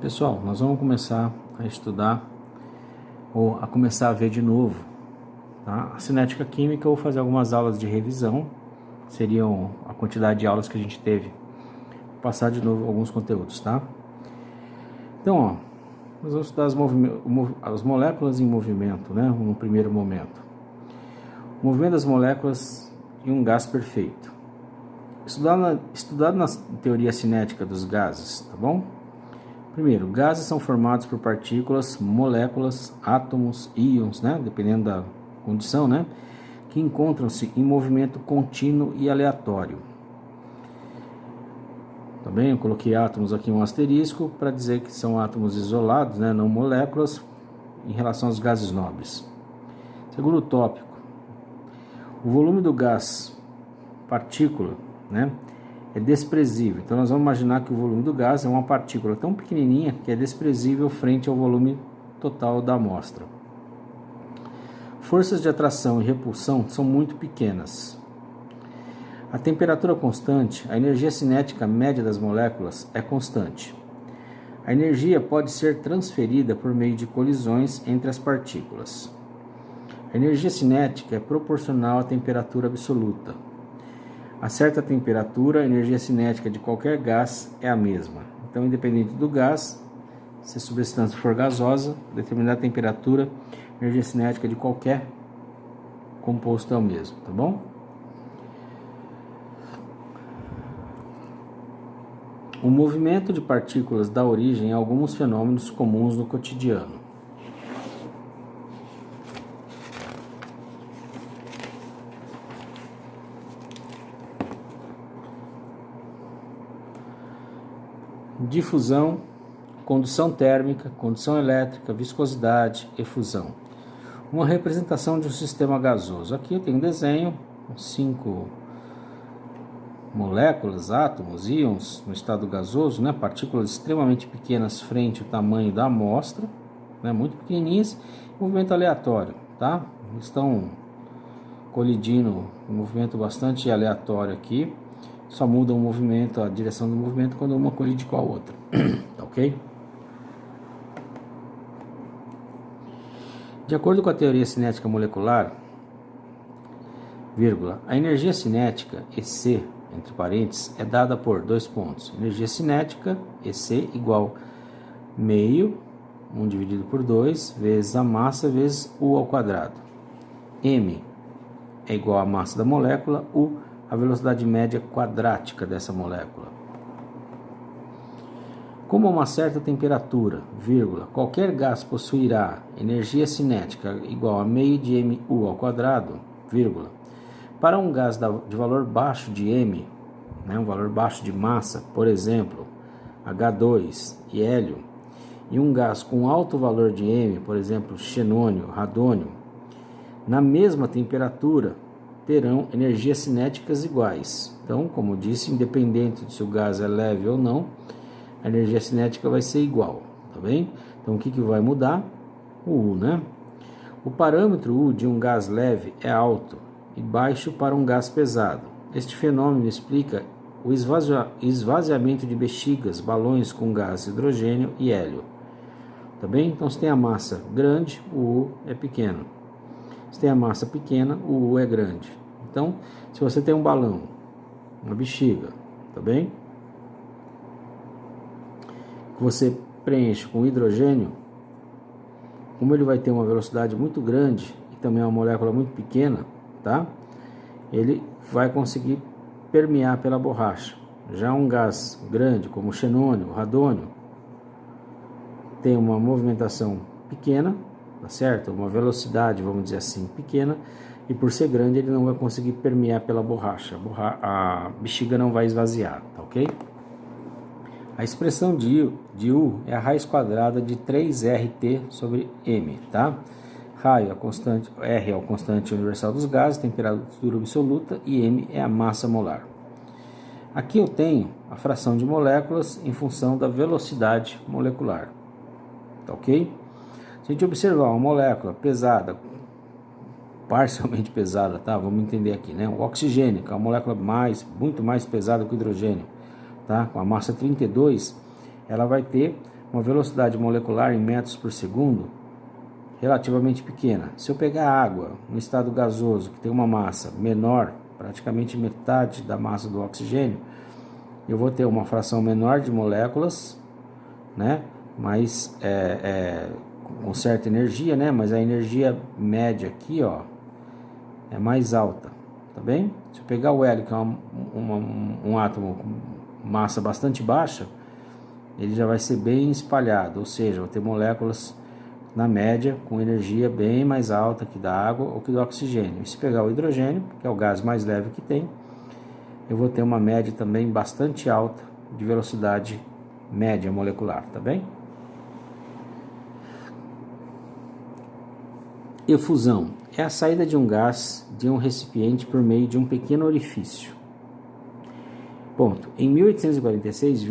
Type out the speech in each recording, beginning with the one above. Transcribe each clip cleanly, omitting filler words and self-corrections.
Pessoal, nós vamos começar a estudar ou a começar a ver de novo, tá? A cinética química. Eu vou fazer algumas aulas de revisão, seriam a quantidade de aulas que a gente teve, vou passar de novo alguns conteúdos, tá? Então, ó, nós vamos estudar as moléculas em movimento, né? No primeiro momento, o movimento das moléculas em um gás perfeito, estudado na teoria cinética dos gases, tá bom? Primeiro, gases são formados por partículas, moléculas, átomos, íons, né? Dependendo da condição, né? Que encontram-se em movimento contínuo e aleatório. Tá bem? Eu coloquei átomos aqui um asterisco para dizer que são átomos isolados, né? Não moléculas, em relação aos gases nobres. Segundo tópico, o volume do gás partícula, né? É desprezível. Então nós vamos imaginar que o volume do gás é uma partícula tão pequenininha que é desprezível frente ao volume total da amostra. Forças de atração e repulsão são muito pequenas. A temperatura constante, a energia cinética média das moléculas é constante. A energia pode ser transferida por meio de colisões entre as partículas. A energia cinética é proporcional à temperatura absoluta. A certa temperatura, a energia cinética de qualquer gás é a mesma. Então, independente do gás, se a substância for gasosa, determinada temperatura, a energia cinética de qualquer composto é o mesmo, tá bom? O movimento de partículas dá origem a alguns fenômenos comuns no cotidiano. Difusão, condução térmica, condução elétrica, viscosidade, efusão. Uma representação de um sistema gasoso. Aqui eu tenho um desenho, 5 moléculas, átomos, íons no estado gasoso, né? Partículas extremamente pequenas frente ao tamanho da amostra, né? Muito pequenininhas, movimento aleatório, tá? Estão colidindo, um movimento bastante aleatório aqui. Só muda o movimento, a direção do movimento quando uma colide com a outra, tá ok? De acordo com a teoria cinética molecular, vírgula, a energia cinética, EC, entre parênteses, é dada por 2 pontos. Energia cinética, EC, igual meio, 1 dividido por 2, vezes a massa, vezes U ao quadrado. M é igual à massa da molécula, U a velocidade média quadrática dessa molécula. Como a uma certa temperatura, vírgula, qualquer gás possuirá energia cinética igual a meio de mu ao quadrado, vírgula. Para um gás de valor baixo de m, né, um valor baixo de massa, por exemplo, H2 e hélio, e um gás com alto valor de m, por exemplo, xenônio, radônio, na mesma temperatura, terão energias cinéticas iguais. Então, como eu disse, independente de se o gás é leve ou não, a energia cinética vai ser igual, tá bem? Então, o que vai mudar? O U, né? O parâmetro U de um gás leve é alto e baixo para um gás pesado. Este fenômeno explica o esvaziamento de bexigas, balões com gás hidrogênio e hélio, tá bem? Então, se tem a massa grande, o U é pequeno. Se tem a massa pequena, o U é grande. Então, se você tem um balão, uma bexiga, tá bem? Que você preenche com hidrogênio, como ele vai ter uma velocidade muito grande e também uma molécula muito pequena, tá? Ele vai conseguir permear pela borracha. Já um gás grande, como o xenônio, o radônio, tem uma movimentação pequena, tá certo? Uma velocidade, vamos dizer assim, pequena, e por ser grande ele não vai conseguir permear pela borracha, a bexiga não vai esvaziar, tá ok? A expressão de U é a raiz quadrada de 3RT sobre M, tá? Raio, R é a constante universal dos gases, temperatura absoluta, e M é a massa molar. Aqui eu tenho a fração de moléculas em função da velocidade molecular, tá ok? Se a gente observar uma molécula pesada, parcialmente pesada, tá? Vamos entender aqui, né? O oxigênio, que é uma molécula muito mais pesada que o hidrogênio, tá? Com a massa 32, ela vai ter uma velocidade molecular em metros por segundo relativamente pequena. Se eu pegar água no estado gasoso, que tem uma massa menor, praticamente metade da massa do oxigênio, eu vou ter uma fração menor de moléculas, né? Mas com certa energia, né? Mas a energia média aqui, ó, é mais alta, tá bem? Se eu pegar o hélio, que é um átomo com massa bastante baixa, ele já vai ser bem espalhado, ou seja, vou ter moléculas na média com energia bem mais alta que da água ou que do oxigênio. E se pegar o hidrogênio, que é o gás mais leve que tem, eu vou ter uma média também bastante alta de velocidade média molecular, tá bem? Efusão é a saída de um gás de um recipiente por meio de um pequeno orifício. Ponto. Em 1846,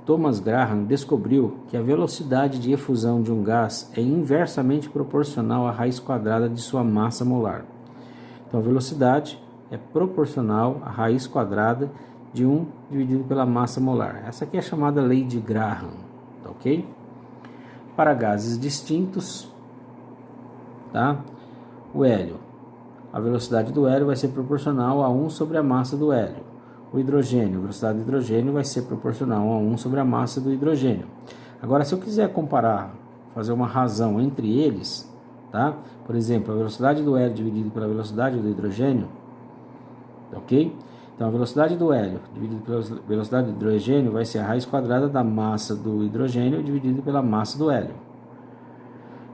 Thomas Graham descobriu que a velocidade de efusão de um gás é inversamente proporcional à raiz quadrada de sua massa molar. Então, a velocidade é proporcional à raiz quadrada de 1 dividido pela massa molar. Essa aqui é a chamada lei de Graham, tá ok? Para gases distintos, tá? O hélio. A velocidade do hélio vai ser proporcional a 1 sobre a massa do hélio. O hidrogênio, a velocidade do hidrogênio vai ser proporcional a 1 sobre a massa do hidrogênio. Agora, se eu quiser comparar, fazer uma razão entre eles, tá? Por exemplo, a velocidade do hélio dividido pela velocidade do hidrogênio, ok? Então, a velocidade do hélio dividido pela velocidade do hidrogênio vai ser a raiz quadrada da massa do hidrogênio dividido pela massa do hélio.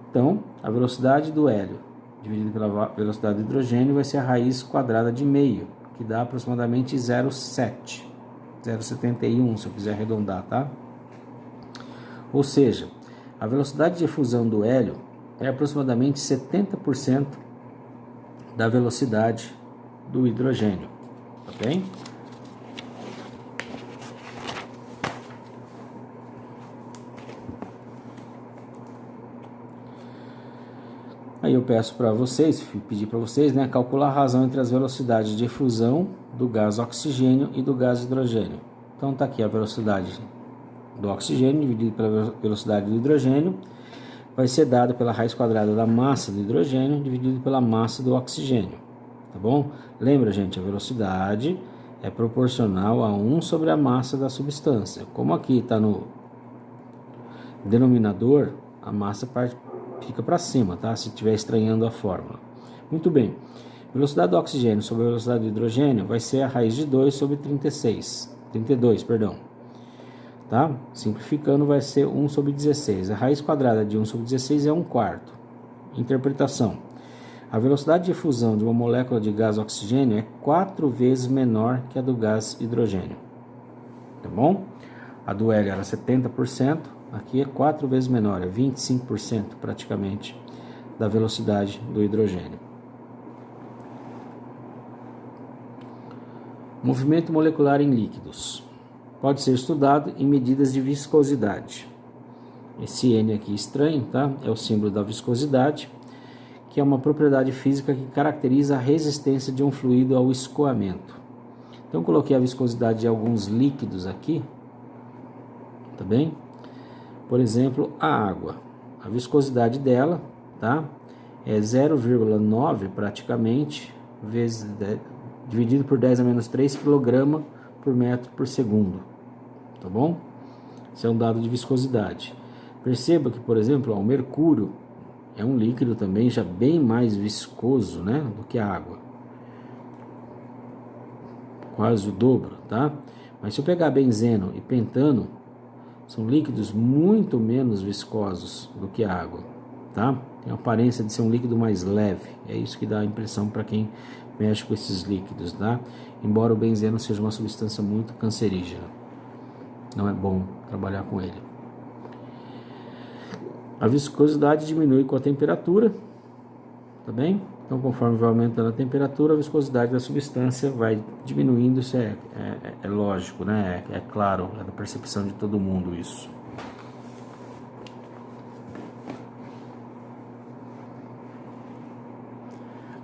Então, a velocidade do hélio dividido pela velocidade do hidrogênio vai ser a raiz quadrada de meio, que dá aproximadamente 0,7, 0,71, se eu quiser arredondar, tá? Ou seja, a velocidade de efusão do hélio é aproximadamente 70% da velocidade do hidrogênio, tá bem? Aí eu peço para vocês, pedir para vocês, né, calcular a razão entre as velocidades de efusão do gás oxigênio e do gás hidrogênio. Então tá aqui a velocidade do oxigênio dividido pela velocidade do hidrogênio, vai ser dado pela raiz quadrada da massa do hidrogênio dividido pela massa do oxigênio, tá bom? Lembra, gente, a velocidade é proporcional a 1 sobre a massa da substância. Como aqui está no denominador, a massa fica para cima, tá? Se estiver estranhando a fórmula. Muito bem. Velocidade do oxigênio sobre a velocidade do hidrogênio vai ser a raiz de 2 sobre 32, perdão. Tá? Simplificando, vai ser 1 sobre 16. A raiz quadrada de 1 sobre 16 é 1/4. Interpretação. A velocidade de efusão de uma molécula de gás oxigênio é 4 vezes menor que a do gás hidrogênio. Tá bom? A do hélio era 70%. Aqui é 4 vezes menor, é 25% praticamente da velocidade do hidrogênio. Movimento molecular em líquidos. Pode ser estudado em medidas de viscosidade. Esse N aqui estranho, tá? É o símbolo da viscosidade, que é uma propriedade física que caracteriza a resistência de um fluido ao escoamento. Então, coloquei a viscosidade de alguns líquidos aqui, tá bem? Por exemplo, a água. A viscosidade dela, tá? É 0,9 praticamente, dividido por 10 a menos 3 kg por metro por segundo. Tá bom? Esse é um dado de viscosidade. Perceba que, por exemplo, o mercúrio é um líquido também já bem mais viscoso, né, do que a água. Quase o dobro, tá? Mas se eu pegar benzeno e pentano, são líquidos muito menos viscosos do que a água, tá? Tem a aparência de ser um líquido mais leve. É isso que dá a impressão para quem mexe com esses líquidos, tá? Embora o benzeno seja uma substância muito cancerígena. Não é bom trabalhar com ele. A viscosidade diminui com a temperatura, tá bem? Então, conforme vai aumentando a temperatura, a viscosidade da substância vai diminuindo. Isso é lógico, né? É claro, é da percepção de todo mundo isso.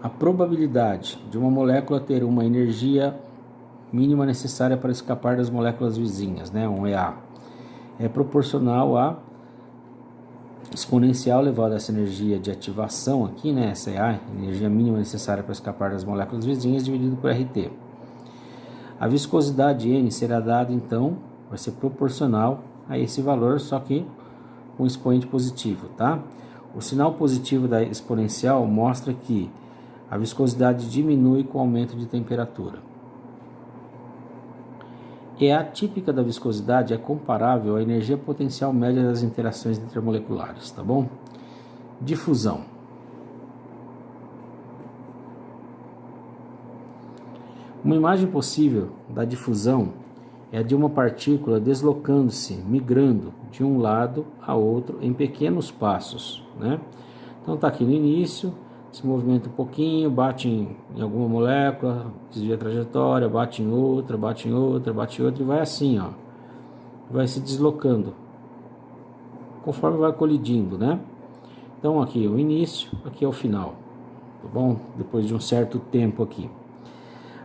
A probabilidade de uma molécula ter uma energia mínima necessária para escapar das moléculas vizinhas, né? Um EA, é proporcional a exponencial elevado a essa energia de ativação aqui, né, essa é a energia mínima necessária para escapar das moléculas vizinhas, dividido por RT. A viscosidade N será dada, então, vai ser proporcional a esse valor, só que com expoente positivo, tá? O sinal positivo da exponencial mostra que a viscosidade diminui com o aumento de temperatura. E a típica da viscosidade é comparável à energia potencial média das interações intermoleculares, tá bom? Difusão. Uma imagem possível da difusão é a de uma partícula deslocando-se, migrando de um lado a outro em pequenos passos, né? Então está aqui no início, se movimenta um pouquinho, bate em alguma molécula, desvia a trajetória, bate em outra, bate em outra, bate em outra e vai assim, ó, vai se deslocando conforme vai colidindo, né? Então aqui é o início, aqui é o final, tá bom? Depois de um certo tempo aqui.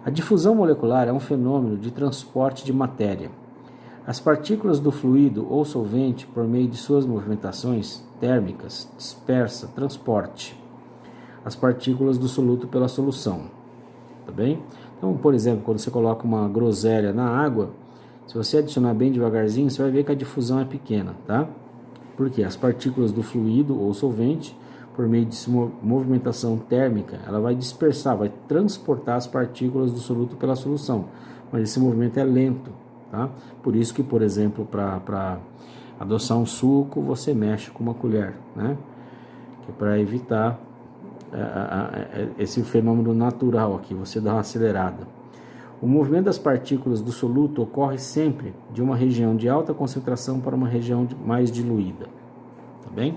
A difusão molecular é um fenômeno de transporte de matéria. As partículas do fluido ou solvente, por meio de suas movimentações térmicas, dispersa, transporte as partículas do soluto pela solução, tá bem? Então, por exemplo, quando você coloca uma groselha na água, se você adicionar bem devagarzinho, você vai ver que a difusão é pequena, tá? Porque as partículas do fluido ou solvente, por meio de sua movimentação térmica, ela vai dispersar, vai transportar as partículas do soluto pela solução, mas esse movimento é lento, tá? Por isso que, por exemplo, para adoçar um suco, você mexe com uma colher, né? Que é para evitar esse fenômeno natural aqui, você dá uma acelerada. O movimento das partículas do soluto ocorre sempre de uma região de alta concentração para uma região mais diluída, tá bem?